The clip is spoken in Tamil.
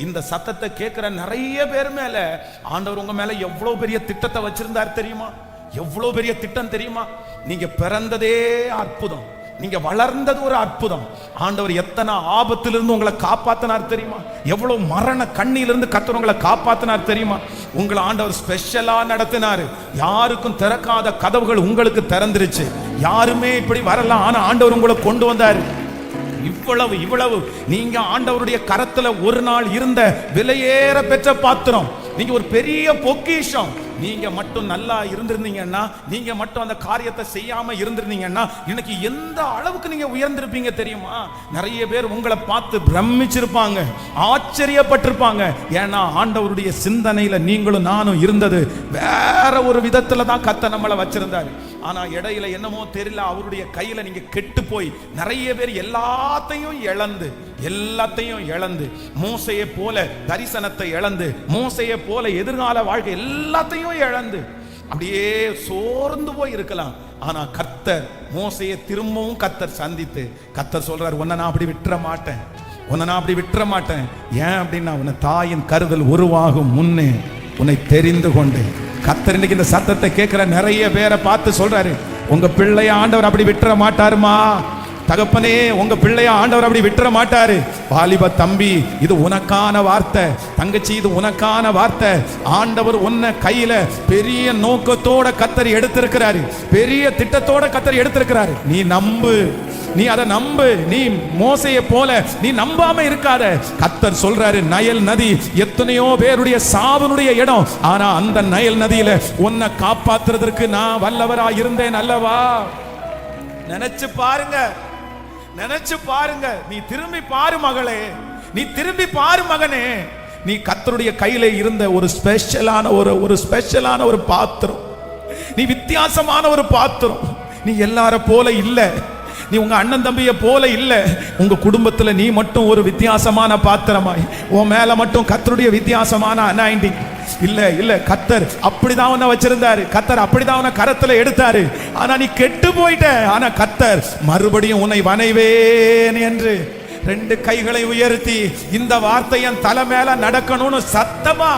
இந்த சத்தத்தை கேட்கிற நிறைய பேர் மேல ஆண்டவர் உங்க மேல எவ்வளவு பெரிய திட்டத்தை வச்சிருந்தார் தெரியுமா? எவ்வளவு பெரிய திட்டம் தெரியுமா? நீங்க பிறந்ததே அற்புதம், நீங்க வளர்ந்தது ஒரு அற்புதம். ஆண்டவர் எத்தனை ஆபத்திலிருந்து உங்களை காப்பாத்தினார் தெரியுமா? எவ்வளவு மரண கண்ணிலிருந்து கர்த்தர் உங்களை காப்பாத்தினார் தெரியுமா? உங்களை ஆண்டவர் ஸ்பெஷலா நடத்தினாரு. யாருக்கும் திறக்காத கதவுகள் உங்களுக்கு திறந்துருச்சு. யாருமே இப்படி வரலாம், ஆனா ஆண்டவர் உங்களை கொண்டு வந்தாரு. இவ்வளவு இவ்வளவு நீங்க ஆண்டவருடைய கரத்துல ஒரு நாள் இருந்த விலையேற பெற்ற பாத்திரம். நீங்க ஒரு பெரிய பொக்கிஷம். நீங்க மட்டும் நல்லா இருந்திருந்தீங்கன்னா, நீங்க மட்டும் அந்த காரியத்தை செய்யாம இருந்திருந்தீங்கன்னா, இன்னைக்கு எந்த அளவுக்கு நீங்க உயர்ந்திருப்பீங்க தெரியுமா? நிறைய பேர் உங்களை பார்த்து பிரமிச்சிருப்பாங்க, ஆச்சரியப்பட்டிருப்பாங்க. ஏன்னா ஆண்டவருடைய சிந்தனையில நீங்களும் நானும் இருந்தது வேற ஒரு விதத்துல தான் கர்த்தர் நம்மளை வச்சிருந்தாரு. ஆனா இடையில என்னமோ தெரியல, அவருடைய கையில நீங்க கெட்டு போய் நிறைய பேர் எல்லாத்தையும் இழந்து மோசையை போல தரிசனத்தை இழந்து, மோசையை போல எதிர்கால வாழ்க்கை எல்லாத்தையும் இழந்து அப்படியே சோர்ந்து போய் இருக்கலாம். ஆனா கர்த்தர் மோசையை திரும்பவும் கர்த்தர் சந்தித்து கர்த்தர் சொல்றார், உன்னை நான் அப்படி விட்டுற மாட்டேன். ஏன் அப்படின்னா, உன்னை தாயின் கருதல் உருவாகும் முன்னே உன்னை தெரிந்து கொண்டு. கர்த்தர் இன்னைக்கு இந்த சத்தத்தை கேட்கிற நிறைய பேரை பார்த்து சொல்றாரு, உங்க பிள்ளைய ஆண்டவர் அப்படி விட்டுற மாட்டாருமா. தகப்பனே, உங்க பிள்ளைய ஆண்டவர் அப்படி விட்டுற மாட்டாரு. வாலிப தம்பி, இது உனக்கான வார்த்தை. தங்கச்சி, இது உனக்கான வார்த்தை. ஆண்டவர் உன்னை கையில பெரிய நோக்கத்தோட கர்த்தர் எடுத்திருக்கிறாரு, பெரிய திட்டத்தோட கர்த்தர் எடுத்திருக்கிறாரு. நீ நம்பு, நீ அதை நம்பு. நீ மோசையை போல நீ நம்பாம இருக்காத. கர்த்தர் சொல்றாரு, நயல் நதி எத்தனையோ பேருடைய சாவனுடைய இடம், ஆனா அந்த நயல் நதியில உன்னை காப்பாத்துறதற்கு நான் வல்லவரா இருந்தேன் அல்லவா. நினைச்சு பாருங்க. நீ திரும்பி பாரு மகளே, நீ திரும்பி பாரு மகனே. நீ கர்த்தருடைய கையில இருந்த ஒரு ஸ்பெஷலான ஒரு பாத்திரம். நீ வித்தியாசமான ஒரு பாத்திரம். நீ எல்லார போல இல்ல, நீ உங்க அண்ணன் தம்பிய போல இல்ல. உங்க குடும்பத்துல நீ மட்டும் ஒரு வித்தியாசமான பாத்திரமாய், உன் மேல மட்டும் கர்த்தருடைய வித்தியாசமான அனாயிண்டிங் இல்ல. கர்த்தர் அப்படிதான் உன்னை வச்சிருந்தாரு. கர்த்தர் அப்படிதான் உன்னை கரத்துல எடுத்தாரு. ஆனா நீ கெட்டு போயிட்ட. ஆனா கர்த்தர் மறுபடியும் உன்னை வணைவேன் என்று 2 கைகளை உயர்த்தி இந்த வார்த்தை என் தலை மேல நடக்கணும்னு சத்தமா